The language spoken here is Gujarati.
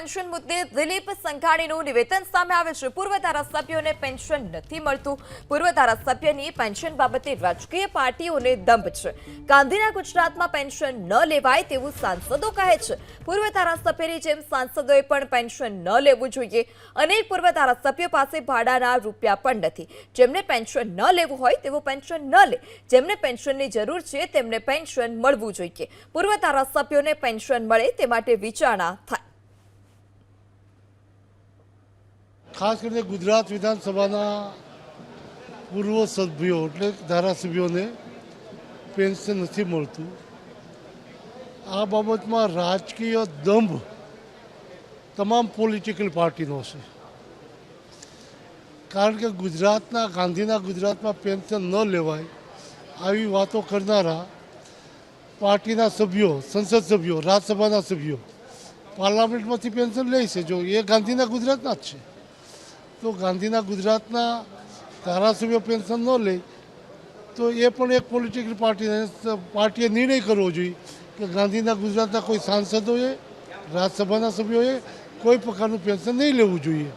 પેન્શન મુદ્દે દિલીપ સંઘાણીનું નિવેદન સામે આવે છે। પૂર્વ ધારાસભ્યોને પેન્શન નથી મળતું। પૂર્વ ધારાસભ્યની પેન્શન બાબતે રાજકીય પાર્ટીઓને દંભ છે। ગાંધીના ગુજરાતમાં પેન્શન ન લેવાય તેવું સાંસદો કહે છે। પૂર્વ ધારાસભ્યની જેમ સાંસદોએ પણ પેન્શન ન લેવું જોઈએ। અનેક પૂર્વ ધારાસભ્યો પાસે ભાડાના રૂપિયા પણ નથી। જેમને પેન્શન ન લેવું હોય તેઓ પેન્શન ન લે। જેમને પેન્શનની જરૂર છે તેમને પેન્શન મળવું જોઈએ। પૂર્વ ધારાસભ્યોને પેન્શન મળે તે માટે વિચારણા થાય। ખાસ કરીને ગુજરાત વિધાનસભાના પૂર્વ સભ્યો એટલે ધારાસભ્યોને પેન્શન નથી મળતું। આ બાબતમાં રાજકીય દંભ તમામ પોલિટિકલ પાર્ટીનો છે, કારણ કે ગાંધીના ગુજરાતમાં પેન્શન ન લેવાય આવી વાતો કરનારા પાર્ટીના સભ્યો, સંસદ સભ્યો, રાજ્યસભાના સભ્યો પાર્લામેન્ટમાંથી પેન્શન લે છે। જો એ ગાંધીના ગુજરાતના જ છે તો ગાંધીના ગુજરાતના ધારાસભ્યો પેન્શન ન લે તો એ પણ એક પોલિટિકલ પાર્ટીએ નિર્ણય કરવો જોઈએ કે ગાંધીના ગુજરાતના કોઈ સાંસદોએ, રાજ્યસભાના સભ્યોએ કોઈ પ્રકારનું પેન્શન નહીં લેવું જોઈએ।